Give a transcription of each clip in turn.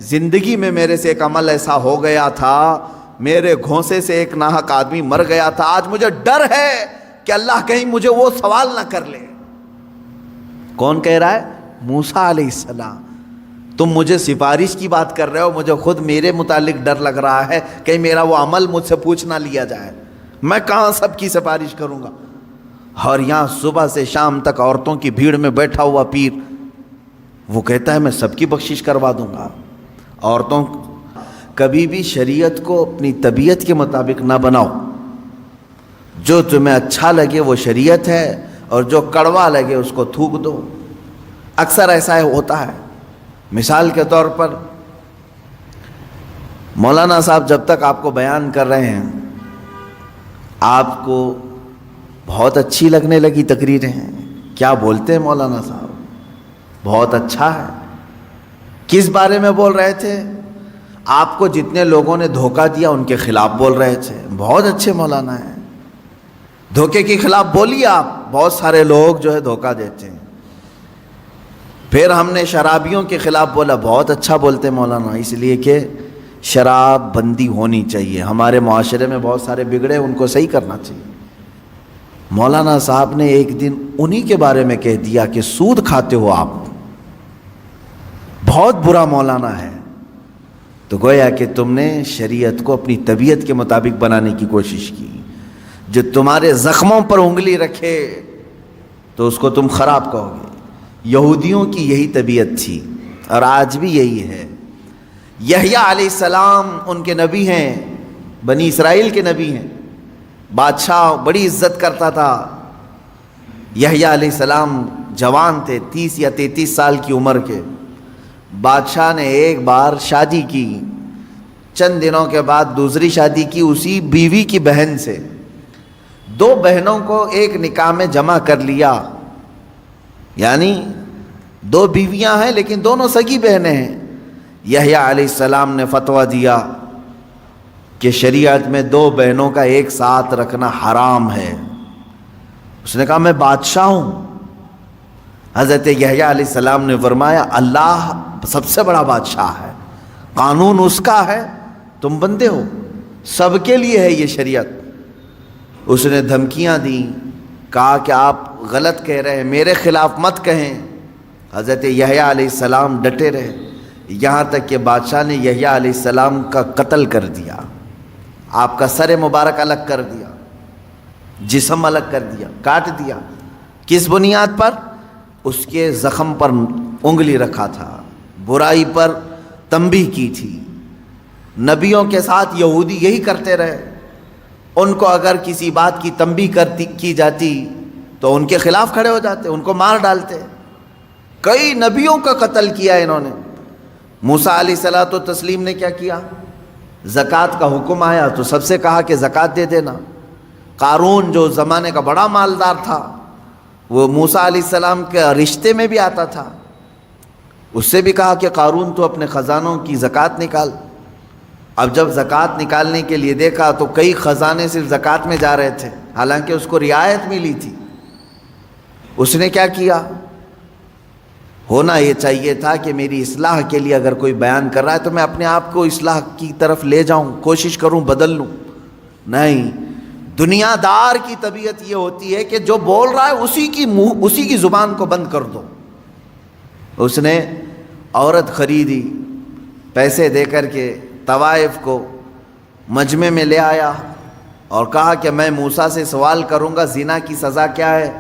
زندگی میں میرے سے ایک عمل ایسا ہو گیا تھا، میرے گھونسے سے ایک ناحق آدمی مر گیا تھا، آج مجھے ڈر ہے کہ اللہ کہیں مجھے وہ سوال نہ کر لے۔ کون کہہ رہا ہے؟ موسیٰ علیہ السلام۔ تم مجھے سفارش کی بات کر رہے ہو، مجھے خود میرے متعلق ڈر لگ رہا ہے کہ میرا وہ عمل مجھ سے پوچھ نہ لیا جائے، میں کہاں سب کی سفارش کروں گا۔ اور یہاں صبح سے شام تک عورتوں کی بھیڑ میں بیٹھا ہوا پیر، وہ کہتا ہے میں سب کی بخشش کروا دوں گا۔ عورتوں کبھی بھی شریعت کو اپنی طبیعت کے مطابق نہ بناؤ، جو تمہیں اچھا لگے وہ شریعت ہے، اور جو کڑوا لگے اس کو تھوک دو۔ اکثر ایسا ہوتا ہے۔ مثال کے طور پر مولانا صاحب جب تک آپ کو بیان کر رہے ہیں، آپ کو بہت اچھی لگنے لگی تقریریں، کیا بولتے ہیں مولانا صاحب، بہت اچھا ہے۔ کس بارے میں بول رہے تھے؟ آپ کو جتنے لوگوں نے دھوکہ دیا ان کے خلاف بول رہے تھے، بہت اچھے مولانا ہیں، دھوکے کے خلاف بولیے آپ، بہت سارے لوگ جو ہے دھوکہ دیتے ہیں۔ پھر ہم نے شرابیوں کے خلاف بولا، بہت اچھا بولتے مولانا، اس لیے کہ شراب بندی ہونی چاہیے، ہمارے معاشرے میں بہت سارے بگڑے، ان کو صحیح کرنا چاہیے۔ مولانا صاحب نے ایک دن انہی کے بارے میں کہہ دیا کہ سود کھاتے ہو آپ، بہت برا مولانا ہے۔ تو گویا کہ تم نے شریعت کو اپنی طبیعت کے مطابق بنانے کی کوشش کی۔ جو تمہارے زخموں پر انگلی رکھے تو اس کو تم خراب کہو گے۔ یہودیوں کی یہی طبیعت تھی اور آج بھی یہی ہے۔ یحییٰ علیہ السلام ان کے نبی ہیں، بنی اسرائیل کے نبی ہیں، بادشاہ بڑی عزت کرتا تھا۔ یحییٰ علیہ السلام جوان تھے، 30 یا 33 سال کی عمر کے۔ بادشاہ نے ایک بار شادی کی، چند دنوں کے بعد دوسری شادی کی اسی بیوی کی بہن سے، 2 بہنوں کو ایک نکاح میں جمع کر لیا، یعنی 2 بیویاں ہیں لیکن دونوں سگی بہنیں ہیں۔ یحییٰ علیہ السلام نے فتویٰ دیا کہ شریعت میں 2 بہنوں کا ایک ساتھ رکھنا حرام ہے۔ اس نے کہا میں بادشاہ ہوں۔ حضرت یحییٰ علیہ السلام نے فرمایا اللہ سب سے بڑا بادشاہ ہے، قانون اس کا ہے، تم بندے ہو، سب کے لیے ہے یہ شریعت۔ اس نے دھمکیاں دیں، کہا کہ آپ غلط کہہ رہے ہیں، میرے خلاف مت کہیں۔ حضرت یحییٰ علیہ السلام ڈٹے رہے، یہاں تک کہ بادشاہ نے یحییٰ علیہ السلام کا قتل کر دیا، آپ کا سر مبارک الگ کر دیا، جسم الگ کر دیا، کاٹ دیا۔ کس بنیاد پر؟ اس کے زخم پر انگلی رکھا تھا، برائی پر تنبیہ کی تھی۔ نبیوں کے ساتھ یہودی یہی کرتے رہے، ان کو اگر کسی بات کی تنبیہ کی جاتی تو ان کے خلاف کھڑے ہو جاتے، ان کو مار ڈالتے۔ کئی نبیوں کا قتل کیا انہوں نے۔ موسیٰ علیہ الصلوۃ والتسلیم نے کیا کیا؟ زکوٰۃ کا حکم آیا تو سب سے کہا کہ زکوٰۃ دے دینا۔ قارون جو زمانے کا بڑا مالدار تھا، وہ موسیٰ علیہ السلام کے رشتے میں بھی آتا تھا، اس سے بھی کہا کہ قارون تو اپنے خزانوں کی زکوٰۃ نکال۔ اب جب زکوٰۃ نکالنے کے لیے دیکھا تو کئی خزانے صرف زکوٰۃ میں جا رہے تھے، حالانکہ اس کو رعایت ملی تھی۔ اس نے کیا کیا؟ ہونا یہ چاہیے تھا کہ میری اصلاح کے لیے اگر کوئی بیان کر رہا ہے تو میں اپنے آپ کو اصلاح کی طرف لے جاؤں، کوشش کروں بدل لوں۔ نہیں، دنیا دار کی طبیعت یہ ہوتی ہے کہ جو بول رہا ہے اسی کی زبان کو بند کر دو۔ اس نے عورت خریدی، پیسے دے کر کے طوائف کو مجمع میں لے آیا اور کہا کہ میں موسیٰ سے سوال کروں گا زنا کی سزا کیا ہے۔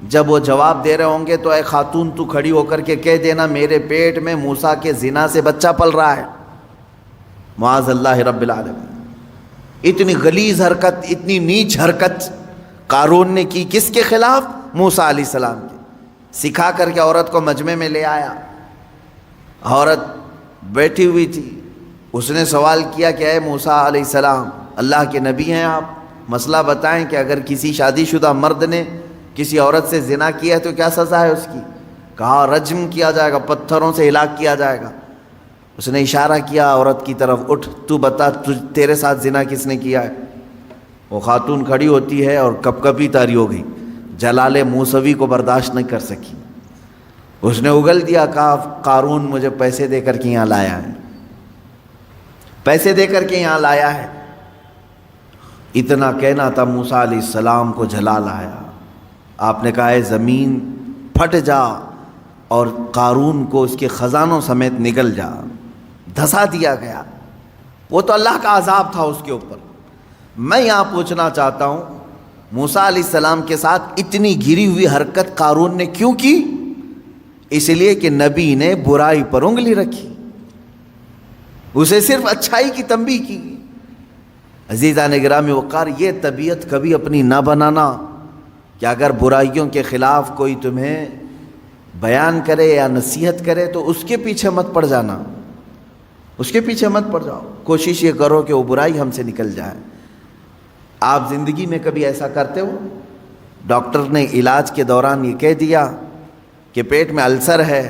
جب وہ جواب دے رہے ہوں گے تو اے خاتون تو کھڑی ہو کر کے کہہ دینا میرے پیٹ میں موسیٰ کے زنا سے بچہ پل رہا ہے۔ معاذ اللہ رب العالمین۔ اتنی غلیظ حرکت، اتنی نیچ حرکت قارون نے کی، کس کے خلاف؟ موسیٰ علیہ السلام کے۔ سکھا کر کے عورت کو مجمع میں لے آیا، عورت بیٹھی ہوئی تھی، اس نے سوال کیا کہ اے موسیٰ علیہ السلام، اللہ کے نبی ہیں آپ، مسئلہ بتائیں کہ اگر کسی شادی شدہ مرد نے کسی عورت سے زنا کیا ہے تو کیا سزا ہے اس کی؟ کہا رجم کیا جائے گا، پتھروں سے ہلاک کیا جائے گا۔ اس نے اشارہ کیا عورت کی طرف، اٹھ تو بتا تیرے ساتھ زنا کس نے کیا ہے؟ وہ خاتون کھڑی ہوتی ہے اور کپ کپی طاری ہو گئی، جلال موسوی کو برداشت نہیں کر سکی۔ اس نے اگل دیا، کہا قارون مجھے پیسے دے کر کے یہاں لایا ہے، پیسے دے کر کے یہاں لایا ہے. اتنا کہنا تھا موسیٰ علیہ السلام کو جلا لایا. آپ نے کہا ہے زمین پھٹ جا اور قارون کو اس کے خزانوں سمیت نگل جا. دھسا دیا گیا. وہ تو اللہ کا عذاب تھا اس کے اوپر. میں یہاں پوچھنا چاہتا ہوں موسیٰ علیہ السلام کے ساتھ اتنی گری ہوئی حرکت قارون نے کیوں کی؟ اس لیے کہ نبی نے برائی پر انگلی رکھی, اسے صرف اچھائی کی تنبیہ کی. عزیزان گرامی وقار, یہ طبیعت کبھی اپنی نہ بنانا کہ اگر برائیوں کے خلاف کوئی تمہیں بیان کرے یا نصیحت کرے تو اس کے پیچھے مت پڑ جانا, اس کے پیچھے مت پڑ جاؤ. کوشش یہ کرو کہ وہ برائی ہم سے نکل جائے. آپ زندگی میں کبھی ایسا کرتے ہو؟ ڈاکٹر نے علاج کے دوران یہ کہہ دیا کہ پیٹ میں السر ہے,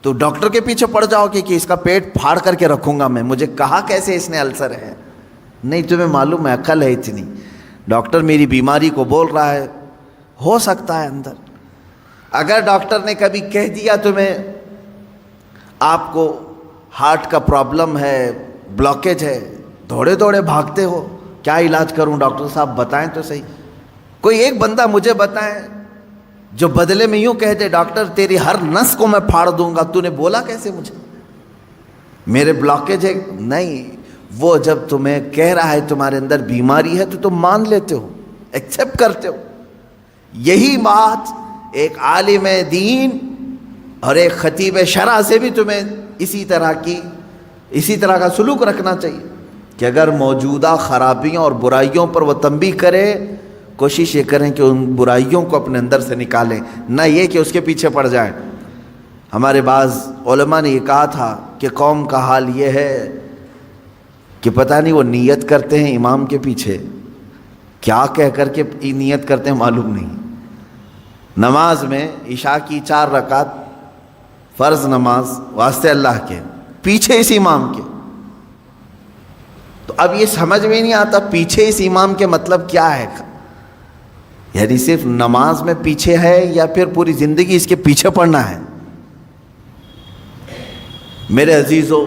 تو ڈاکٹر کے پیچھے پڑ جاؤ کہ اس کا پیٹ پھاڑ کر کے رکھوں گا میں, مجھے کہا کیسے اس نے السر ہے. نہیں, تمہیں معلوم ہے عقل ہے اتنی, ڈاکٹر میری بیماری کو بول رہا ہے, ہو سکتا ہے اندر. اگر ڈاکٹر نے کبھی کہہ دیا تمہیں آپ کو ہارٹ کا پرابلم ہے, بلاکیج ہے, دوڑے دوڑے بھاگتے ہو, کیا علاج کروں ڈاکٹر صاحب بتائیں تو صحیح. کوئی ایک بندہ مجھے بتائیں جو بدلے میں یوں کہہ دے ڈاکٹر تیری ہر نس کو میں پھاڑ دوں گا, تو نے بولا کیسے مجھے, میرے بلاکیج ہے. نہیں, وہ جب تمہیں کہہ رہا ہے تمہارے اندر بیماری ہے تو تم مان لیتے ہو, ایکسیپٹ کرتے ہو. یہی بات ایک عالم دین اور ایک خطیب شرع سے بھی تمہیں اسی طرح کا سلوک رکھنا چاہیے کہ اگر موجودہ خرابیوں اور برائیوں پر وہ تنبیہ کرے, کوشش یہ کریں کہ ان برائیوں کو اپنے اندر سے نکالیں, نہ یہ کہ اس کے پیچھے پڑ جائیں. ہمارے بعض علماء نے یہ کہا تھا کہ قوم کا حال یہ ہے کہ پتہ نہیں وہ نیت کرتے ہیں امام کے پیچھے, کیا کہہ کر کے نیت کرتے ہیں معلوم نہیں. نماز میں عشاء کی 4 رکعت فرض نماز واسطے اللہ کے, پیچھے اس امام کے. تو اب یہ سمجھ میں نہیں آتا پیچھے اس امام کے مطلب کیا ہے, یعنی صرف نماز میں پیچھے ہے یا پھر پوری زندگی اس کے پیچھے پڑنا ہے. میرے عزیزو,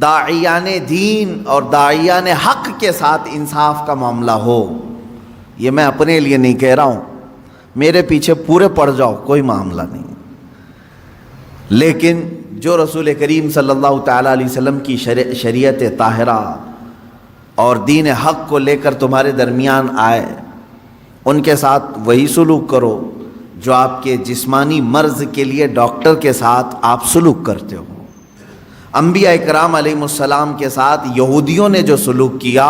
داعیان دین اور داعیان حق کے ساتھ انصاف کا معاملہ ہو, یہ میں اپنے لیے نہیں کہہ رہا ہوں, میرے پیچھے پورے پڑ جاؤ کوئی معاملہ نہیں, لیکن جو رسول کریم صلی اللہ تعالیٰ علیہ وسلم کی شریعت طاہرہ اور دین حق کو لے کر تمہارے درمیان آئے, ان کے ساتھ وہی سلوک کرو جو آپ کے جسمانی مرض کے لیے ڈاکٹر کے ساتھ آپ سلوک کرتے ہو. انبیاء اکرام علیہ السلام کے ساتھ یہودیوں نے جو سلوک کیا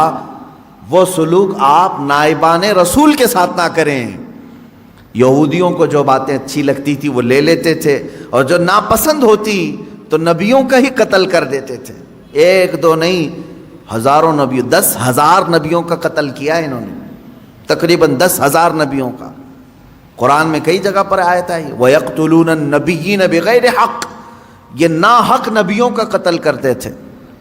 وہ سلوک آپ نائبان رسول کے ساتھ نہ کریں. یہودیوں کو جو باتیں اچھی لگتی تھی وہ لے لیتے تھے, اور جو ناپسند ہوتی تو نبیوں کا ہی قتل کر دیتے تھے. 1-2 نہیں, ہزاروں نبیوں, 10,000 نبیوں کا قتل کیا ہے انہوں نے, تقریباً 10,000 نبیوں کا. قرآن میں کئی جگہ پر آیت آئی وَيَقْتُلُونَ النَّبِيِّينَ بِغَيْرِ حَقٍّ, یہ ناحق نبیوں کا قتل کرتے تھے.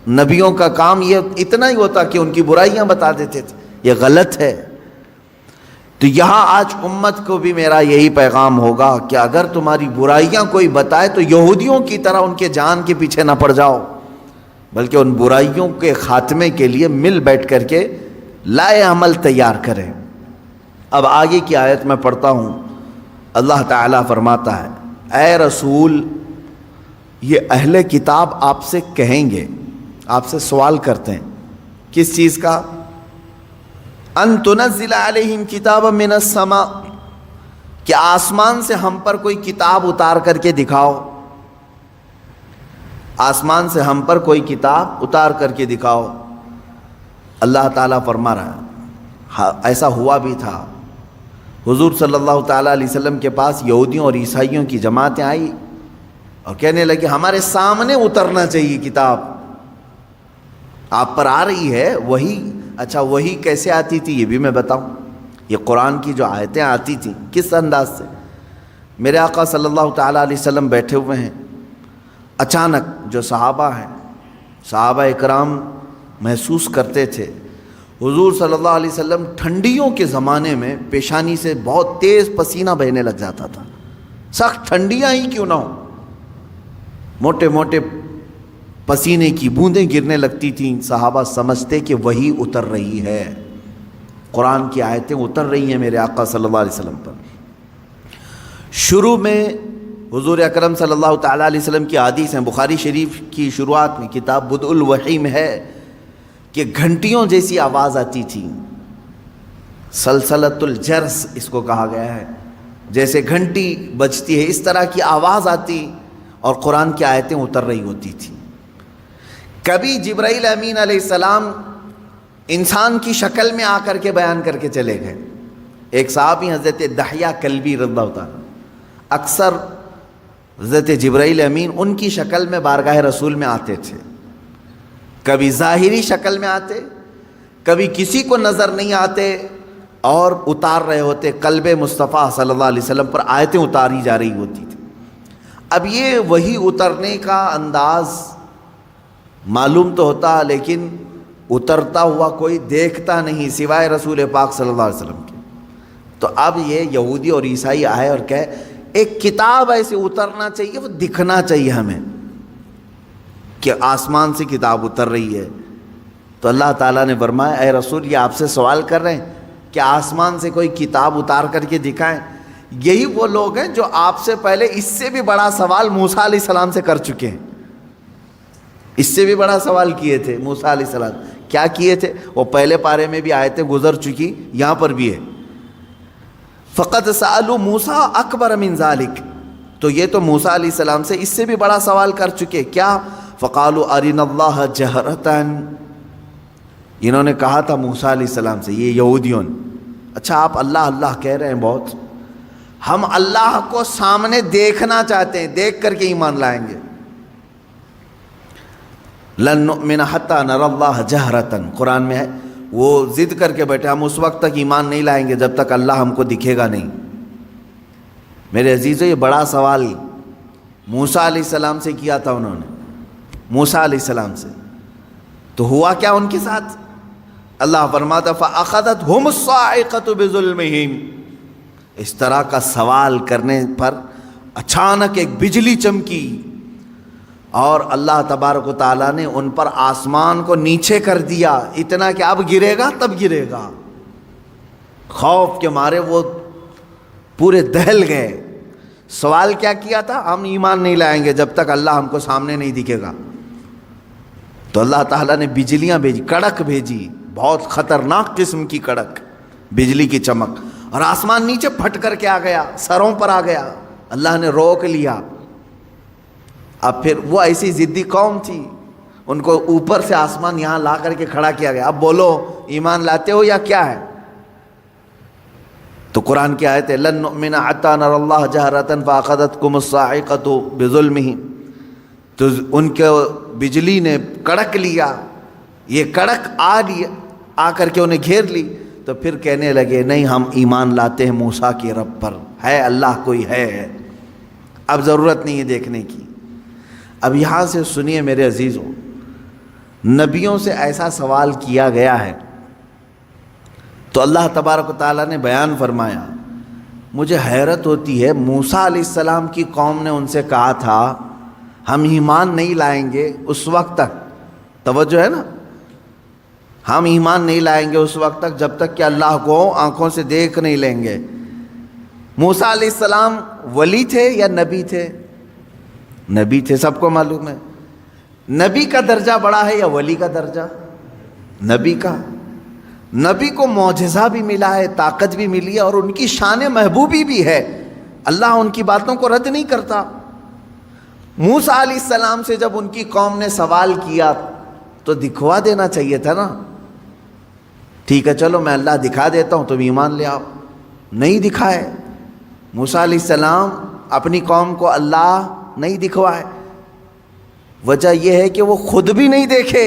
نبیوں کا کام یہ اتنا ہی ہوتا کہ ان کی برائیاں بتا دیتے تھے, یہ غلط ہے. تو یہاں آج امت کو بھی میرا یہی پیغام ہوگا کہ اگر تمہاری برائیاں کوئی بتائے تو یہودیوں کی طرح ان کے جان کے پیچھے نہ پڑ جاؤ, بلکہ ان برائیوں کے خاتمے کے لیے مل بیٹھ کر کے لائے عمل تیار کریں. اب آگے کی آیت میں پڑھتا ہوں, اللہ تعالیٰ فرماتا ہے اے رسول, یہ اہل کتاب آپ سے کہیں گے, آپ سے سوال کرتے ہیں کس چیز کا, ان تنزل علیہم کتابا من السماء, کہ آسمان سے ہم پر کوئی کتاب اتار کر کے دکھاؤ, آسمان سے ہم پر کوئی کتاب اتار کر کے دکھاؤ. اللہ تعالیٰ فرما رہا ہے ایسا ہوا بھی تھا. حضور صلی اللہ تعالیٰ علیہ وسلم کے پاس یہودیوں اور عیسائیوں کی جماعتیں آئی اور کہنے لگے ہمارے سامنے اترنا چاہیے کتاب, آپ پر آ رہی ہے وہی. اچھا وہی کیسے آتی تھی یہ بھی میں بتاؤں, یہ قرآن کی جو آیتیں آتی تھیں کس انداز سے. میرے آقا صلی اللہ تعالیٰ علیہ وسلم بیٹھے ہوئے ہیں, اچانک جو صحابہ ہیں, صحابہ اکرام محسوس کرتے تھے حضور صلی اللہ علیہ وسلم ٹھنڈیوں کے زمانے میں پیشانی سے بہت تیز پسینہ بہنے لگ جاتا تھا, سخت ٹھنڈیاں ہی کیوں نہ ہوں, موٹے موٹے پسینے کی بوندیں گرنے لگتی تھیں، صحابہ سمجھتے کہ وہی اتر رہی ہے، قرآن کی آیتیں اتر رہی ہیں میرے آقا صلی اللہ علیہ وسلم پر۔ شروع میں حضور اکرم صلی اللہ تعالیٰ علیہ وسلم کی حدیث ہیں، بخاری شریف کی شروعات میں کتاب بدء الوحی میں ہے کہ گھنٹیوں جیسی آواز آتی تھی، سلسلۃ الجرس اس کو کہا گیا ہے، جیسے گھنٹی بجتی ہے اس طرح کی آواز آتی اور قرآن کی آیتیں اتر رہی ہوتی تھیں۔ کبھی جبرائیل امین علیہ السلام انسان کی شکل میں آ کر کے بیان کر کے چلے گئے۔ ایک صحابی حضرت دحیہ کلبی رضی اللہ تعالیٰ، اکثر حضرت جبرائیل امین ان کی شکل میں بارگاہ رسول میں آتے تھے، کبھی ظاہری شکل میں آتے، کبھی کسی کو نظر نہیں آتے اور اتار رہے ہوتے، قلب مصطفیٰ صلی اللہ علیہ وسلم پر آیتیں اتاری جا رہی ہوتی تھی۔ اب یہ وہی اترنے کا انداز معلوم تو ہوتا، لیکن اترتا ہوا کوئی دیکھتا نہیں سوائے رسول پاک صلی اللہ علیہ وسلم کے۔ تو اب یہ یہودی اور عیسائی آئے اور کہے ایک کتاب ایسے اترنا چاہیے، وہ دکھنا چاہیے ہمیں کہ آسمان سے کتاب اتر رہی ہے۔ تو اللہ تعالیٰ نے فرمایا اے رسول، یہ آپ سے سوال کر رہے ہیں کہ آسمان سے کوئی کتاب اتار کر کے دکھائیں؟ یہی وہ لوگ ہیں جو آپ سے پہلے اس سے بھی بڑا سوال موسیٰ علیہ السلام سے کر چکے ہیں۔ اس سے بھی بڑا سوال کیے تھے موسیٰ علیہ السلام۔ کیا کیے تھے؟ وہ پہلے پارے میں بھی آیتیں گزر چکی، یہاں پر بھی ہے، فقد سألوا موسیٰ اکبر من ذالک۔ تو یہ تو موسیٰ علیہ السلام سے اس سے بھی بڑا سوال کر چکے، کیا؟ فقالوا ارنا اللہ جہرتاً، انہوں نے کہا تھا موسیٰ علیہ السلام سے، یہ یہودیوں نے، اچھا آپ اللہ اللہ کہہ رہے ہیں بہت، ہم اللہ کو سامنے دیکھنا چاہتے ہیں، دیکھ کر کے ایمان لائیں گے۔ لن نؤمن حتی نری اللہ جہرتاً، قرآن میں ہے، وہ ضد کر کے بیٹھے ہم اس وقت تک ایمان نہیں لائیں گے جب تک اللہ ہم کو دکھے گا نہیں۔ میرے عزیزو، یہ بڑا سوال موسیٰ علیہ السلام سے کیا تھا انہوں نے، موسیٰ علیہ السلام سے، تو ہوا کیا ان کے ساتھ؟ اللہ فرماتا فَأَخَذَتْهُمُ الصَّاعِقَةُ بِظُلْمِهِمْ، اس طرح کا سوال کرنے پر اچانک ایک بجلی چمکی اور اللہ تبارک و تعالیٰ نے ان پر آسمان کو نیچے کر دیا، اتنا کہ اب گرے گا تب گرے گا۔ خوف کے مارے وہ پورے دہل گئے۔ سوال کیا کیا تھا؟ ہم ایمان نہیں لائیں گے جب تک اللہ ہم کو سامنے نہیں دکھے گا۔ تو اللہ تعالیٰ نے بجلیاں بھیجی، کڑک بھیجی، بہت خطرناک قسم کی کڑک، بجلی کی چمک، اور آسمان نیچے پھٹ کر کے آ گیا، سروں پر آ گیا، اللہ نے روک لیا۔ اب پھر وہ ایسی ضدی قوم تھی، ان کو اوپر سے آسمان یہاں لا کر کے کھڑا کیا گیا، اب بولو ایمان لاتے ہو یا کیا ہے؟ تو قرآن کی آیت ہے لن نؤمن حتی نری اللہ جہرۃ فاخذتکم الصاعقۃ بظلمہم، تو ان کے بجلی نے کڑک لیا، یہ کڑک آ کر کے انہیں گھیر لی، تو پھر کہنے لگے نہیں ہم ایمان لاتے ہیں موسیٰ کے رب پر، ہے اللہ کوئی ہے، اب ضرورت نہیں ہے دیکھنے کی۔ اب یہاں سے سنیے میرے عزیزوں، نبیوں سے ایسا سوال کیا گیا ہے تو اللہ تبارک و تعالیٰ نے بیان فرمایا۔ مجھے حیرت ہوتی ہے، موسیٰ علیہ السلام کی قوم نے ان سے کہا تھا ہم ایمان نہیں لائیں گے اس وقت تک، توجہ ہے نا، ہم ایمان نہیں لائیں گے اس وقت تک جب تک کہ اللہ کو آنکھوں سے دیکھ نہیں لیں گے۔ موسیٰ علیہ السلام ولی تھے یا نبی تھے؟ نبی تھے، سب کو معلوم ہے۔ نبی کا درجہ بڑا ہے یا ولی کا درجہ؟ نبی کا۔ نبی کو معجزہ بھی ملا ہے، طاقت بھی ملی ہے، اور ان کی شان محبوبی بھی ہے، اللہ ان کی باتوں کو رد نہیں کرتا۔ موسیٰ علیہ السلام سے جب ان کی قوم نے سوال کیا تو دکھوا دینا چاہیے تھا نا، ٹھیک ہے چلو میں اللہ دکھا دیتا ہوں تم ایمان لے آؤ، نہیں دکھائے۔ موسیٰ علیہ السلام اپنی قوم کو اللہ نہیں دکھوائے، وجہ یہ ہے کہ وہ خود بھی نہیں دیکھے،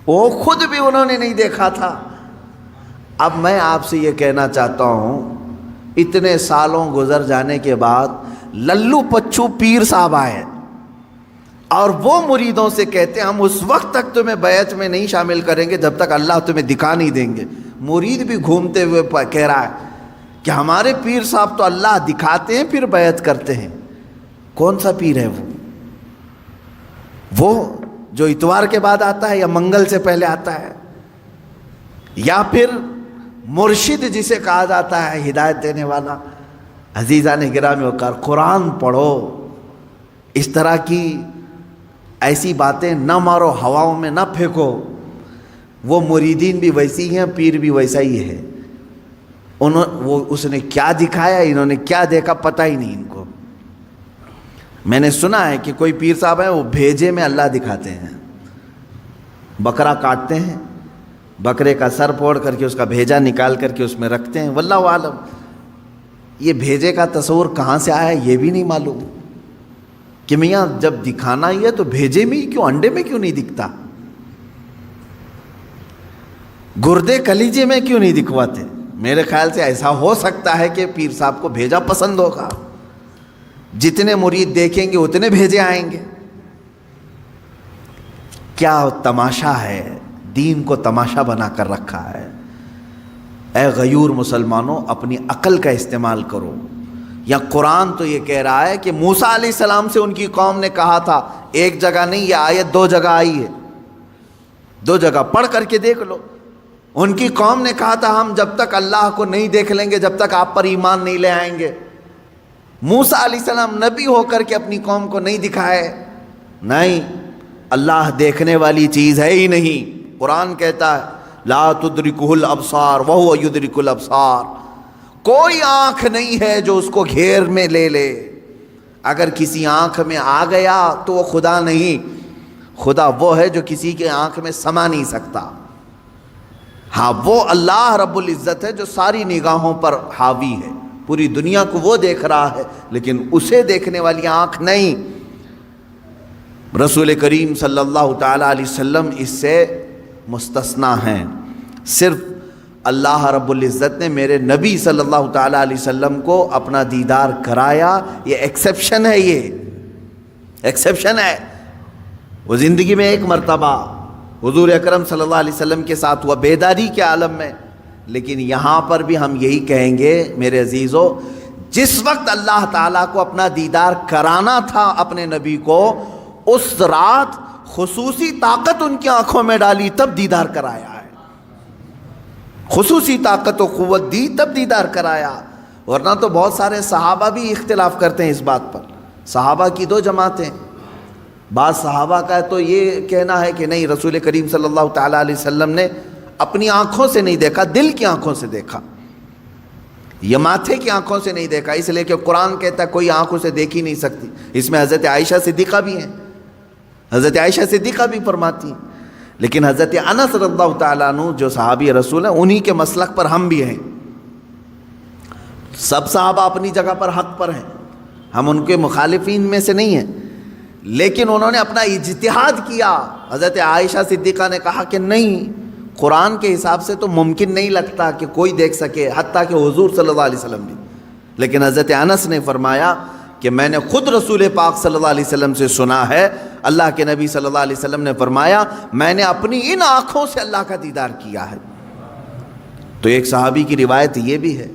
وہ خود بھی انہوں نے نہیں دیکھا تھا۔ اب میں آپ سے یہ کہنا چاہتا ہوں، اتنے سالوں گزر جانے کے بعد للو پچھو پیر صاحب آئے اور وہ مریدوں سے کہتے ہیں ہم اس وقت تک تمہیں بیعت میں نہیں شامل کریں گے جب تک اللہ تمہیں دکھا نہیں دیں گے۔ مرید بھی گھومتے ہوئے کہہ رہا ہے کہ ہمارے پیر صاحب تو اللہ دکھاتے ہیں پھر بیعت کرتے ہیں۔ کون سا پیر ہے وہ؟ وہ جو اتوار کے بعد آتا ہے یا منگل سے پہلے آتا ہے، یا پھر مرشد جسے کہا جاتا ہے ہدایت دینے والا۔ عزیزان گرامی وقار، قرآن پڑھو، اس طرح کی ایسی باتیں نہ مارو، ہواؤں میں نہ پھینکو۔ وہ مریدین بھی ویسی ہیں، پیر بھی ویسا ہی ہے۔ اس نے کیا دکھایا، انہوں نے کیا دیکھا، پتہ ہی نہیں ان کو۔ میں نے سنا ہے کہ کوئی پیر صاحب ہیں، وہ بھیجے میں اللہ دکھاتے ہیں، بکرا کاٹتے ہیں، بکرے کا سر پھوڑ کر کے اس کا بھیجا نکال کر کے اس میں رکھتے ہیں۔ واللہ عالم، یہ بھیجے کا تصور کہاں سے آیا یہ بھی نہیں معلوم کہ میاں جب دکھانا ہی ہے تو بھیجے میں ہی کیوں، انڈے میں کیوں نہیں دکھتا؟ گردے کلیجے میں کیوں نہیں دکھواتے؟ میرے خیال سے ایسا ہو سکتا ہے کہ پیر صاحب کو بھیجا پسند ہوگا، جتنے مرید دیکھیں گے اتنے بھیجے آئیں گے۔ کیا تماشا ہے، دین کو تماشا بنا کر رکھا ہے۔ اے غیور مسلمانوں، اپنی عقل کا استعمال کرو۔ یا قرآن تو یہ کہہ رہا ہے کہ موسیٰ علیہ السلام سے ان کی قوم نے کہا تھا، ایک جگہ نہیں، یہ آیت 2 جگہ آئی ہے، 2 جگہ پڑھ کر کے دیکھ لو۔ ان کی قوم نے کہا تھا ہم جب تک اللہ کو نہیں دیکھ لیں گے، جب تک آپ پر ایمان نہیں لے آئیں گے۔ موسیٰ علیہ السلام نبی ہو کر کے اپنی قوم کو نہیں دکھائے، نہیں، اللہ دیکھنے والی چیز ہے ہی نہیں۔ قرآن کہتا ہے لا تدرکہ الابصار وہو یدرک الابصار، کوئی آنکھ نہیں ہے جو اس کو گھیر میں لے لے۔ اگر کسی آنکھ میں آ گیا تو وہ خدا نہیں، خدا وہ ہے جو کسی کے آنکھ میں سما نہیں سکتا۔ ہاں، وہ اللہ رب العزت ہے جو ساری نگاہوں پر حاوی ہے، پوری دنیا کو وہ دیکھ رہا ہے، لیکن اسے دیکھنے والی آنکھ نہیں۔ رسول کریم صلی اللہ تعالی علیہ وسلم اس سے مستثنا ہیں۔ صرف اللہ رب العزت نے میرے نبی صلی اللہ تعالی علیہ وسلم کو اپنا دیدار کرایا، یہ ایکسیپشن ہے، یہ ایکسیپشن ہے۔ وہ زندگی میں ایک مرتبہ حضور اکرم صلی اللہ علیہ وسلم کے ساتھ ہوا بیداری کے عالم میں، لیکن یہاں پر بھی ہم یہی کہیں گے میرے عزیزو، جس وقت اللہ تعالیٰ کو اپنا دیدار کرانا تھا اپنے نبی کو، اس رات خصوصی طاقت ان کی آنکھوں میں ڈالی، تب دیدار کرایا ہے۔ خصوصی طاقت و قوت دی تب دیدار کرایا، ورنہ تو بہت سارے صحابہ بھی اختلاف کرتے ہیں اس بات پر۔ صحابہ کی 2 جماعتیں، بعض صحابہ کا تو یہ کہنا ہے کہ نہیں، رسول کریم صلی اللہ تعالیٰ علیہ وسلم نے اپنی آنکھوں سے نہیں دیکھا، دل کی آنکھوں سے دیکھا، یہ ماتھے کی آنکھوں سے نہیں دیکھا، اس لیے کہ قرآن کہتا ہے کوئی آنکھوں سے دیکھ ہی نہیں سکتی۔ اس میں حضرت عائشہ صدیقہ بھی ہیں، حضرت عائشہ صدیقہ بھی فرماتی ہیں، لیکن حضرت انس رضی اللہ تعالیٰ عنہ جو صحابی رسول ہیں، انہی کے مسلک پر ہم بھی ہیں۔ سب صحابہ اپنی جگہ پر حق پر ہیں، ہم ان کے مخالفین میں سے نہیں ہیں، لیکن انہوں نے اپنا اجتہاد کیا۔ حضرت عائشہ صدیقہ نے کہا کہ نہیں، قرآن کے حساب سے تو ممکن نہیں لگتا کہ کوئی دیکھ سکے، حتیٰ کہ حضور صلی اللہ علیہ وسلم بھی۔ لیکن حضرت انس نے فرمایا کہ میں نے خود رسول پاک صلی اللہ علیہ وسلم سے سنا ہے، اللہ کے نبی صلی اللہ علیہ وسلم نے فرمایا میں نے اپنی ان آنکھوں سے اللہ کا دیدار کیا ہے۔ تو ایک صحابی کی روایت یہ بھی ہے،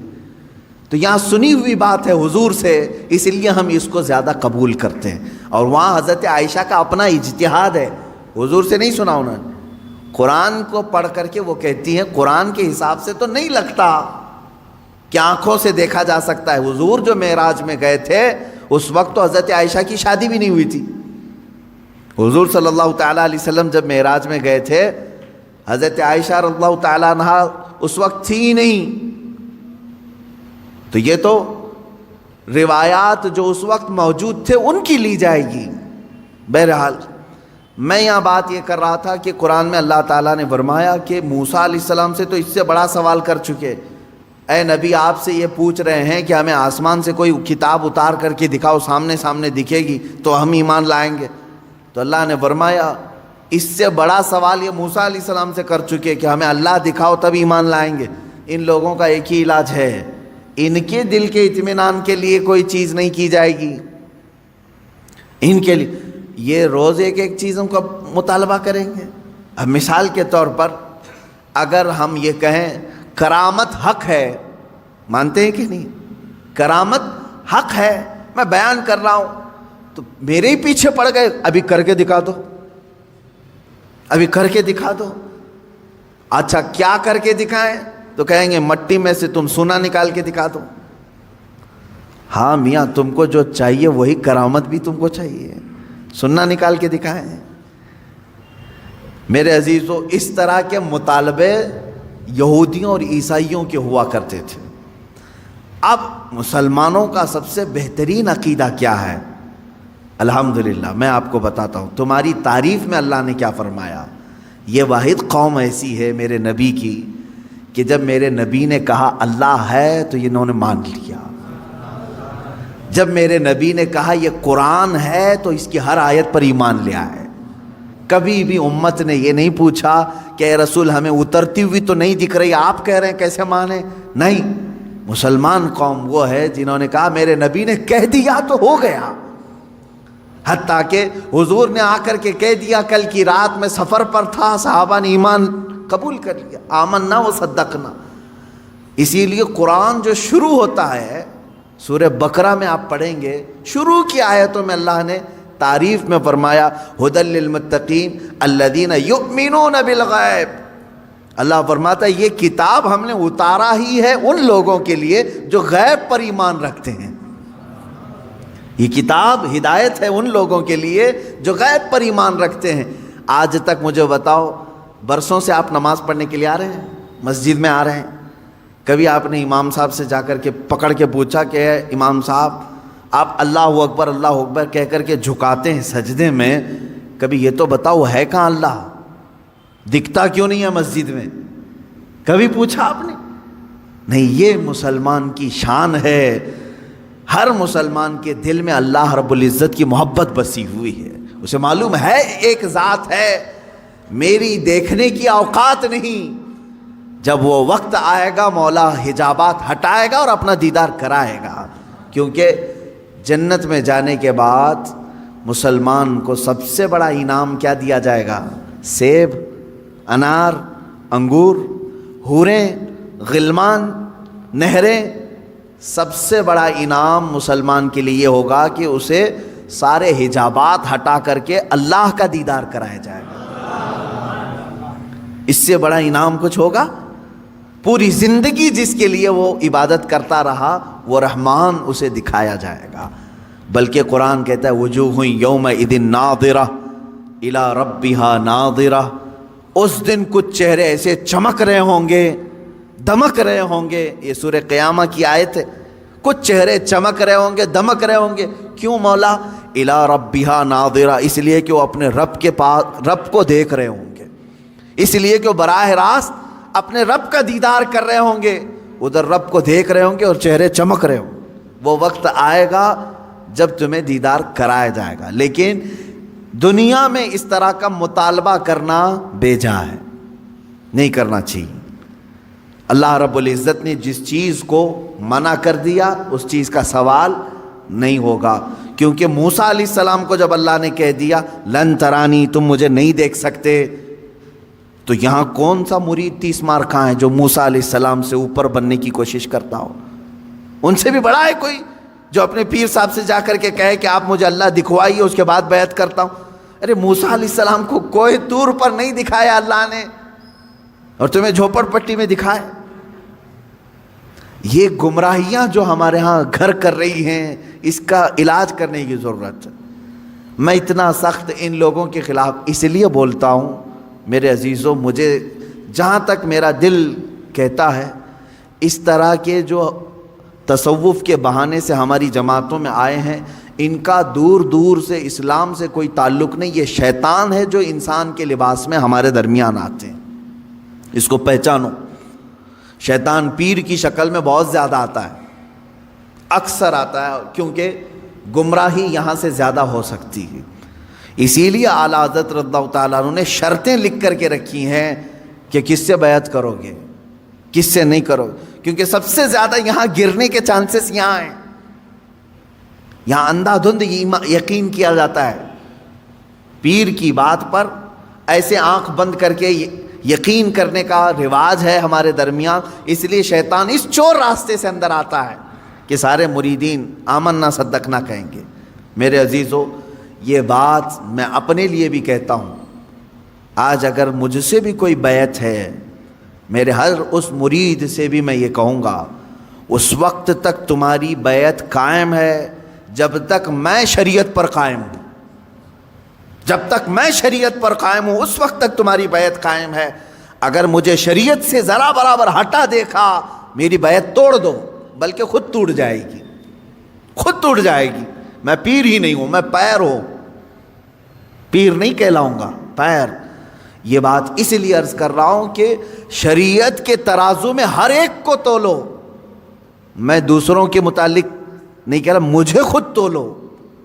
تو یہاں سنی ہوئی بات ہے حضور سے، اس لیے ہم اس کو زیادہ قبول کرتے ہیں، اور وہاں حضرت عائشہ کا اپنا اجتہاد ہے، حضور سے نہیں سنا انہوں نے۔ قرآن کو پڑھ کر کے وہ کہتی ہیں قرآن کے حساب سے تو نہیں لگتا کہ آنکھوں سے دیکھا جا سکتا ہے۔ حضور جو معراج میں گئے تھے اس وقت تو حضرت عائشہ کی شادی بھی نہیں ہوئی تھی۔ حضور صلی اللہ تعالیٰ علیہ وسلم جب معراج میں گئے تھے، حضرت عائشہ رضی اللہ تعالیٰ عنہ اس وقت تھی ہی نہیں۔ تو یہ تو روایات جو اس وقت موجود تھے ان کی لی جائے گی۔ بہرحال میں یہاں بات یہ کر رہا تھا کہ قرآن میں اللہ تعالیٰ نے فرمایا کہ موسیٰ علیہ السلام سے تو اس سے بڑا سوال کر چکے، اے نبی آپ سے یہ پوچھ رہے ہیں کہ ہمیں آسمان سے کوئی کتاب اتار کر کے دکھاؤ، سامنے سامنے دکھے گی تو ہم ایمان لائیں گے۔ تو اللہ نے فرمایا اس سے بڑا سوال یہ موسیٰ علیہ السلام سے کر چکے کہ ہمیں اللہ دکھاؤ تب ایمان لائیں گے۔ ان لوگوں کا ایک ہی علاج ہے، ان کے دل کے اطمینان کے لیے کوئی چیز نہیں کی جائے گی، ان کے لیے یہ روز ایک ایک چیزوں کا مطالبہ کریں گے۔ اب مثال کے طور پر اگر ہم یہ کہیں کرامت حق ہے، مانتے ہیں کہ نہیں؟ کرامت حق ہے، میں بیان کر رہا ہوں، تو میرے ہی پیچھے پڑ گئے، ابھی کر کے دکھا دو، ابھی کر کے دکھا دو۔ اچھا کیا کر کے دکھائیں؟ تو کہیں گے مٹی میں سے تم سونا نکال کے دکھا دو۔ ہاں میاں، تم کو جو چاہیے وہی کرامت بھی تم کو چاہیے، سونا نکال کے دکھائیں۔ میرے عزیزو، اس طرح کے مطالبے یہودیوں اور عیسائیوں کے ہوا کرتے تھے۔ اب مسلمانوں کا سب سے بہترین عقیدہ کیا ہے؟ الحمدللہ میں آپ کو بتاتا ہوں، تمہاری تعریف میں اللہ نے کیا فرمایا۔ یہ واحد قوم ایسی ہے میرے نبی کی کہ جب میرے نبی نے کہا اللہ ہے تو انہوں نے مان لیا، جب میرے نبی نے کہا یہ قرآن ہے تو اس کی ہر آیت پر ایمان لیا ہے۔ کبھی بھی امت نے یہ نہیں پوچھا کہ اے رسول ہمیں اترتی ہوئی تو نہیں دکھ رہی، آپ کہہ رہے ہیں کیسے مانیں؟ نہیں، مسلمان قوم وہ ہے جنہوں نے کہا میرے نبی نے کہہ دیا تو ہو گیا۔ حتیٰ کہ حضور نے آ کر کے کہہ دیا، کل کی رات میں سفر پر تھا، صحابہ نے ایمان قبول کر لیا، آمنا و صدقنا۔ اسی لیے قرآن جو شروع ہوتا ہے، سورہ بقرہ میں آپ پڑھیں گے، شروع کی آیتوں میں اللہ نے تعریف میں فرمایا ھدی للمتقین الذین یؤمنون بالغیب۔ اللہ فرماتا ہے یہ کتاب ہم نے اتارا ہی ہے ان لوگوں کے لیے جو غیب پر ایمان رکھتے ہیں۔ یہ کتاب ہدایت ہے ان لوگوں کے لیے جو غیب پر ایمان رکھتے ہیں۔ آج تک مجھے بتاؤ، برسوں سے آپ نماز پڑھنے کے لیے آ رہے ہیں، مسجد میں آ رہے ہیں، کبھی آپ نے امام صاحب سے جا کر کے پکڑ کے پوچھا کہ امام صاحب آپ اللہ اکبر کہہ کر کے جھکاتے ہیں سجدے میں، کبھی یہ تو بتاؤ ہے کہاں اللہ؟ دکھتا کیوں نہیں ہے مسجد میں؟ کبھی پوچھا آپ نے؟ نہیں، یہ مسلمان کی شان ہے۔ ہر مسلمان کے دل میں اللہ رب العزت کی محبت بسی ہوئی ہے، اسے معلوم ہے ایک ذات ہے، میری دیکھنے کی اوقات نہیں، جب وہ وقت آئے گا مولا حجابات ہٹائے گا اور اپنا دیدار کرائے گا۔ کیونکہ جنت میں جانے کے بعد مسلمان کو سب سے بڑا انعام کیا دیا جائے گا؟ سیب، انار، انگور، حوریں، غلمان، نہریں۔ سب سے بڑا انعام مسلمان کے لیے یہ ہوگا کہ اسے سارے حجابات ہٹا کر کے اللہ کا دیدار کرایا جائے گا۔ اس سے بڑا انعام کچھ ہوگا؟ پوری زندگی جس کے لیے وہ عبادت کرتا رہا وہ رحمان اسے دکھایا جائے گا۔ بلکہ قرآن کہتا ہے وجوہ یومئذ ناظرہ الی ربہا ناظرہ، اس دن کچھ چہرے ایسے چمک رہے ہوں گے، دمک رہے ہوں گے۔ یہ سورہ قیامہ کی آیت ہے، کچھ چہرے چمک رہے ہوں گے، دمک رہے ہوں گے۔ کیوں مولا؟ الی ربہا ناظرہ، اس لیے کہ وہ اپنے رب کے پاس رب کو دیکھ رہے ہوں گے، اس لیے کہ وہ براہ راست اپنے رب کا دیدار کر رہے ہوں گے، ادھر رب کو دیکھ رہے ہوں گے اور چہرے چمک رہے ہوں گے۔ وہ وقت آئے گا جب تمہیں دیدار کرایا جائے گا۔ لیکن دنیا میں اس طرح کا مطالبہ کرنا بیجا ہے، نہیں کرنا چاہیے۔ اللہ رب العزت نے جس چیز کو منع کر دیا اس چیز کا سوال نہیں ہوگا، کیونکہ موسیٰ علیہ السلام کو جب اللہ نے کہہ دیا لن ترانی، تم مجھے نہیں دیکھ سکتے، تو یہاں کون سا مرید 30 مار کھاں ہے جو موسیٰ علیہ السلام سے اوپر بننے کی کوشش کرتا ہو؟ ان سے بھی بڑا ہے کوئی جو اپنے پیر صاحب سے جا کر کے کہے کہ آپ مجھے اللہ دکھوائیے اس کے بعد بیعت کرتا ہوں؟ ارے موسیٰ علیہ السلام کو کوئی دور پر نہیں دکھایا اللہ نے، اور تمہیں جھوپڑ پٹی میں دکھائے۔ یہ گمراہیاں جو ہمارے ہاں گھر کر رہی ہیں، اس کا علاج کرنے کی ضرورت ہے۔ میں اتنا سخت ان لوگوں کے خلاف اس لیے بولتا ہوں میرے عزیزوں، مجھے جہاں تک میرا دل کہتا ہے، اس طرح کے جو تصوف کے بہانے سے ہماری جماعتوں میں آئے ہیں، ان کا دور دور سے اسلام سے کوئی تعلق نہیں، یہ شیطان ہے جو انسان کے لباس میں ہمارے درمیان آتے ہیں۔ اس کو پہچانو، شیطان پیر کی شکل میں بہت زیادہ آتا ہے، اکثر آتا ہے، کیونکہ گمراہی یہاں سے زیادہ ہو سکتی ہے۔ اسی لیے اعلیٰ حضرت رضی اللہ تعالیٰ عنہ نے شرطیں لکھ کر کے رکھی ہیں کہ کس سے بیعت کرو گے، کس سے نہیں کرو گے، کیونکہ سب سے زیادہ یہاں گرنے کے چانسز یہاں ہیں۔ یہاں اندھا دھند یقین کیا جاتا ہے، پیر کی بات پر ایسے آنکھ بند کر کے یقین کرنے کا رواج ہے ہمارے درمیان۔ اس لیے شیطان اس چور راستے سے اندر آتا ہے کہ سارے مریدین آمنا صدقنا کہیں گے۔ میرے عزیزو، یہ بات میں اپنے لیے بھی کہتا ہوں، آج اگر مجھ سے بھی کوئی بیعت ہے، میرے ہر اس مرید سے بھی میں یہ کہوں گا، اس وقت تک تمہاری بیعت قائم ہے جب تک میں شریعت پر قائم ہوں۔ جب تک میں شریعت پر قائم ہوں اس وقت تک تمہاری بیعت قائم ہے۔ اگر مجھے شریعت سے ذرا برابر ہٹا دیکھا، میری بیعت توڑ دو، بلکہ خود ٹوٹ جائے گی، خود ٹوٹ جائے گی۔ میں پیر ہی نہیں ہوں، میں پیر ہوں، پیر نہیں کہلاؤں گا، پیر۔ یہ بات اس لیے عرض کر رہا ہوں کہ شریعت کے ترازو میں ہر ایک کو تولو۔ میں دوسروں کے متعلق نہیں کہہ رہا، مجھے خود تولو۔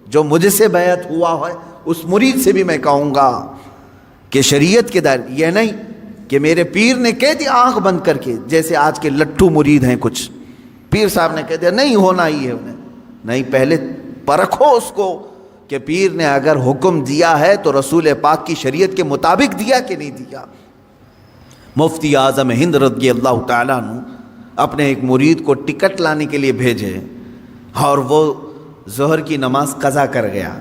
جو مجھ سے بیعت ہوا ہے اس مرید سے بھی میں کہوں گا کہ شریعت کے دائرے، یہ نہیں کہ میرے پیر نے کہہ دیا آنکھ بند کر کے، جیسے آج کے لٹھو مرید ہیں کچھ، پیر صاحب نے کہہ دیا نہیں ہونا ہی ہے انہیں، نہیں، پہلے پرکھو اس کو کہ پیر نے اگر حکم دیا ہے تو رسول پاک کی شریعت کے مطابق دیا کہ نہیں دیا۔ مفتی اعظم ہند رضی اللہ تعالیٰ عنہ اپنے ایک مرید کو ٹکٹ لانے کے لیے بھیجے، اور وہ ظہر کی نماز قضا کر گیا۔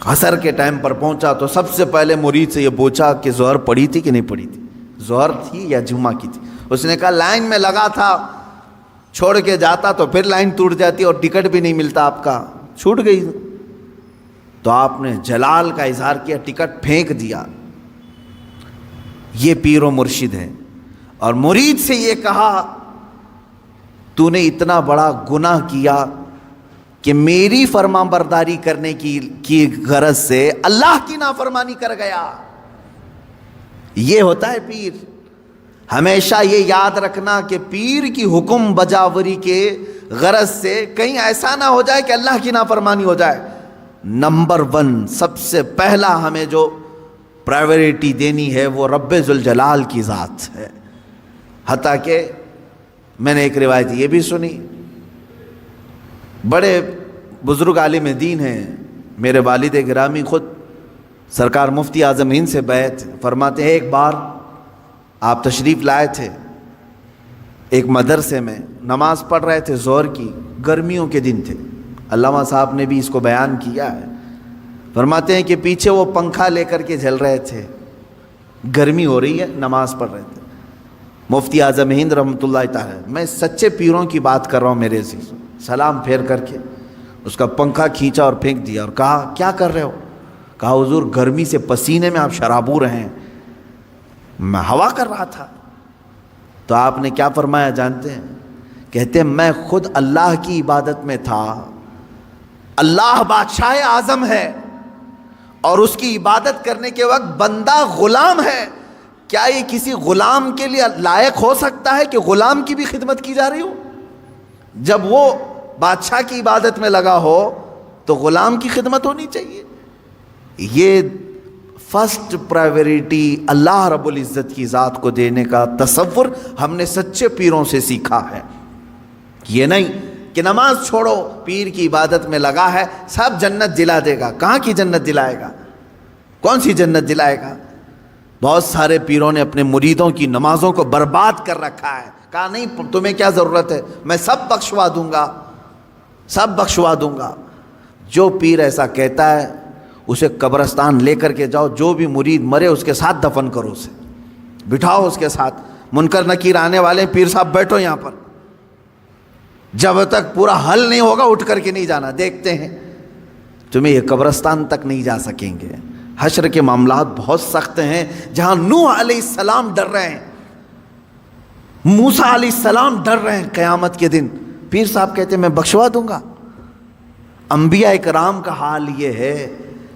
عصر کے ٹائم پر پہنچا تو سب سے پہلے مرید سے یہ پوچھا کہ ظہر پڑھی تھی کہ نہیں پڑھی تھی، ظہر تھی یا جمعہ کی تھی؟ اس نے کہا لائن میں لگا تھا، چھوڑ کے جاتا تو پھر لائن ٹوٹ جاتی اور ٹکٹ بھی نہیں ملتا، آپ کا چھوٹ گئی۔ تو آپ نے جلال کا اظہار کیا، ٹکٹ پھینک دیا۔ یہ پیر و مرشد ہے۔ اور مرید سے یہ کہا تو نے اتنا بڑا گناہ کیا کہ میری فرما برداری کرنے کی غرض سے اللہ کی نافرمانی کر گیا۔ یہ ہوتا ہے پیر۔ ہمیشہ یہ یاد رکھنا کہ پیر کی حکم بجاوری کے غرض سے کہیں ایسا نہ ہو جائے کہ اللہ کی نافرمانی ہو جائے۔ نمبر 1 سب سے پہلا ہمیں جو پرائیورٹی دینی ہے وہ رب ذوالجلال کی ذات ہے۔ حتیٰ کہ میں نے ایک روایت یہ بھی سنی، بڑے بزرگ عالم دین ہیں، میرے والد گرامی خود سرکار مفتی اعظم ہند سے بیعت فرماتے ہیں، ایک بار آپ تشریف لائے تھے ایک مدرسے میں، نماز پڑھ رہے تھے ظہر کی، گرمیوں کے دن تھے، علامہ صاحب نے بھی اس کو بیان کیا ہے۔ فرماتے ہیں کہ پیچھے وہ پنکھا لے کر کے جل رہے تھے، گرمی ہو رہی ہے، نماز پڑھ رہے تھے۔ مفتی اعظم ہند رحمۃ اللہ تعالی، میں سچے پیروں کی بات کر رہا ہوں میرے عزیز، سلام پھیر کر کے اس کا پنکھا کھینچا اور پھینک دیا اور کہا کیا کر رہے ہو؟ کہا حضور گرمی سے پسینے میں آپ شرابور ہیں، میں ہوا کر رہا تھا۔ تو آپ نے کیا فرمایا جانتے ہیں؟ کہتے ہیں میں خود اللہ کی عبادت میں تھا، اللہ بادشاہ اعظم ہے اور اس کی عبادت کرنے کے وقت بندہ غلام ہے، کیا یہ کسی غلام کے لیے لائق ہو سکتا ہے کہ غلام کی بھی خدمت کی جا رہی ہو؟ جب وہ بادشاہ کی عبادت میں لگا ہو تو غلام کی خدمت ہونی چاہیے۔ یہ فرسٹ پرائیورٹی اللہ رب العزت کی ذات کو دینے کا تصور ہم نے سچے پیروں سے سیکھا ہے۔ یہ نہیں کہ نماز چھوڑو، پیر کی عبادت میں لگا ہے، سب جنت دلا دے گا۔ کہاں کی جنت دلائے گا؟ کون سی جنت دلائے گا؟ بہت سارے پیروں نے اپنے مریدوں کی نمازوں کو برباد کر رکھا ہے، کہا نہیں تمہیں کیا ضرورت ہے، میں سب بخشوا دوں گا، سب بخشوا دوں گا۔ جو پیر ایسا کہتا ہے اسے قبرستان لے کر کے جاؤ، جو بھی مرید مرے اس کے ساتھ دفن کرو، اسے بٹھاؤ اس کے ساتھ۔ منکر نکیر آنے والے پیر صاحب بیٹھو یہاں پر، جب تک پورا حل نہیں ہوگا اٹھ کر کے نہیں جانا، دیکھتے ہیں تمہیں یہ قبرستان تک نہیں جا سکیں گے۔ حشر کے معاملات بہت سخت ہیں، جہاں نوح علیہ السلام ڈر رہے ہیں، موسیٰ علیہ السلام ڈر رہے ہیں قیامت کے دن، پیر صاحب کہتے ہیں میں بخشوا دوں گا۔ انبیاء کرام کا حال یہ ہے۔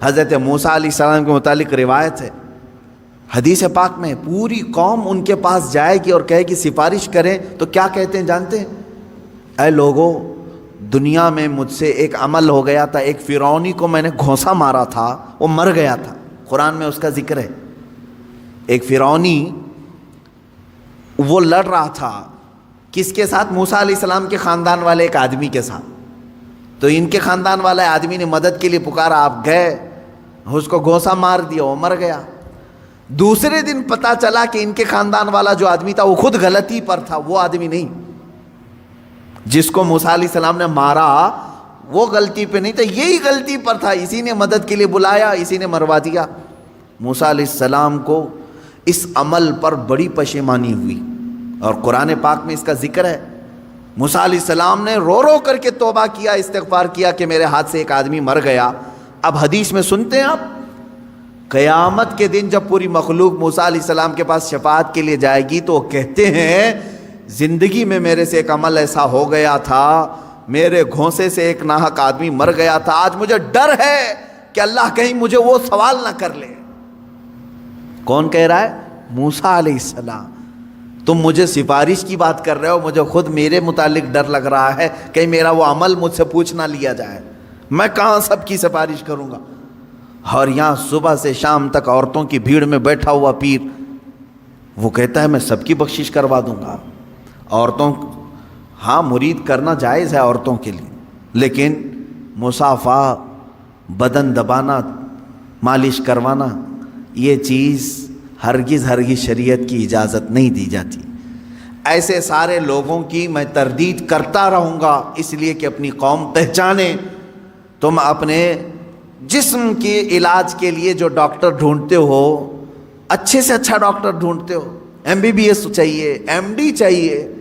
حضرت موسیٰ علیہ السلام کے متعلق روایت ہے حدیث پاک میں، پوری قوم ان کے پاس جائے گی اور کہے گی سفارش کریں، تو کیا کہتے ہیں جانتے ہیں؟ اے لوگو، دنیا میں مجھ سے ایک عمل ہو گیا تھا، ایک فرعونی کو میں نے گھونسا مارا تھا، وہ مر گیا تھا، قرآن میں اس کا ذکر ہے۔ ایک فرعونی وہ لڑ رہا تھا، کس کے ساتھ؟ موسیٰ علیہ السلام کے خاندان والے ایک آدمی کے ساتھ۔ تو ان کے خاندان والے آدمی نے مدد کے لیے پکارا، آپ گئے، اس کو گھونسا مار دیا، وہ مر گیا۔ دوسرے دن پتا چلا کہ ان کے خاندان والا جو آدمی تھا وہ خود غلطی پر تھا، وہ آدمی نہیں جس کو موسیٰ علیہ السلام نے مارا، وہ غلطی پہ نہیں تھا، یہی غلطی پر تھا، اسی نے مدد کے لیے بلایا، اسی نے مروا دیا۔ موسیٰ علیہ السلام کو اس عمل پر بڑی پشیمانی ہوئی، اور قرآن پاک میں اس کا ذکر ہے۔ موسیٰ علیہ السلام نے رو رو کر کے توبہ کیا، استغفار کیا کہ میرے ہاتھ سے ایک آدمی مر گیا۔ اب حدیث میں سنتے ہیں آپ، قیامت کے دن جب پوری مخلوق موسیٰ علیہ السلام کے پاس شفاعت کے لیے جائے گی تو وہ کہتے ہیں زندگی میں میرے سے ایک عمل ایسا ہو گیا تھا، میرے گھونسے سے ایک ناحق آدمی مر گیا تھا، آج مجھے ڈر ہے کہ اللہ کہیں مجھے وہ سوال نہ کر لے۔ کون کہہ رہا ہے؟ موسیٰ علیہ السلام۔ تم مجھے سفارش کی بات کر رہے ہو، مجھے خود میرے متعلق ڈر لگ رہا ہے کہیں میرا وہ عمل مجھ سے پوچھ نہ لیا جائے، میں کہاں سب کی سفارش کروں گا۔ اور یہاں صبح سے شام تک عورتوں کی بھیڑ میں بیٹھا ہوا پیر، وہ کہتا ہے میں سب کی بخشش کروا دوں گا۔ عورتوں، ہاں مرید کرنا جائز ہے عورتوں کے لیے، لیکن مصافحہ، بدن دبانا، مالش کروانا، یہ چیز ہرگز شریعت کی اجازت نہیں دی جاتی۔ ایسے سارے لوگوں کی میں تردید کرتا رہوں گا، اس لیے کہ اپنی قوم پہچانے۔ تم اپنے جسم کے علاج کے لیے جو ڈاکٹر ڈھونڈتے ہو، اچھے سے اچھا ڈاکٹر ڈھونڈتے ہو، MBBS چاہیے، MD چاہیے،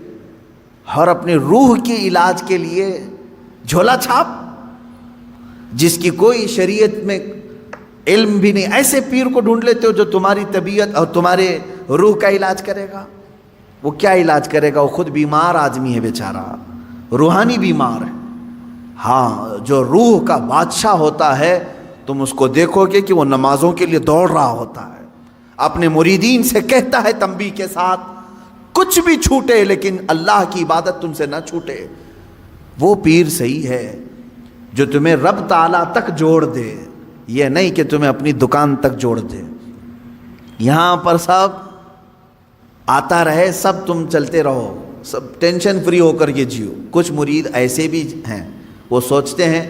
اور اپنے روح کے علاج کے لیے جھولا چھاپ، جس کی کوئی شریعت میں علم بھی نہیں، ایسے پیر کو ڈھونڈ لیتے ہو جو تمہاری طبیعت اور تمہارے روح کا علاج کرے گا۔ وہ کیا علاج کرے گا؟ وہ خود بیمار آدمی ہے بیچارہ، روحانی بیمار ہے۔ ہاں، جو روح کا بادشاہ ہوتا ہے تم اس کو دیکھو گے کہ وہ نمازوں کے لیے دوڑ رہا ہوتا ہے، اپنے مریدین سے کہتا ہے تنبیہ کے ساتھ کچھ بھی چھوٹے لیکن اللہ کی عبادت تم سے نہ چھوٹے۔ وہ پیر صحیح ہے جو تمہیں رب تعالیٰ تک جوڑ دے، یہ نہیں کہ تمہیں اپنی دکان تک جوڑ دے۔ یہاں پر سب آتا رہے، سب تم چلتے رہو، سب ٹینشن فری ہو کر کے جیو۔ کچھ مرید ایسے بھی ہیں، وہ سوچتے ہیں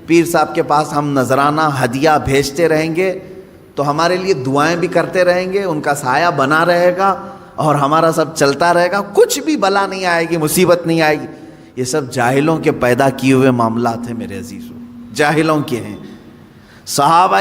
پیر صاحب کے پاس ہم نذرانہ ہدیہ بھیجتے رہیں گے تو ہمارے لیے دعائیں بھی کرتے رہیں گے، ان کا سایہ بنا رہے گا اور ہمارا سب چلتا رہے گا، کچھ بھی بلا نہیں آئے گی، مصیبت نہیں آئے گی۔ یہ سب جاہلوں کے پیدا کیے ہوئے معاملات ہیں میرے عزیزوں، جاہلوں کے ہیں۔ صحابہ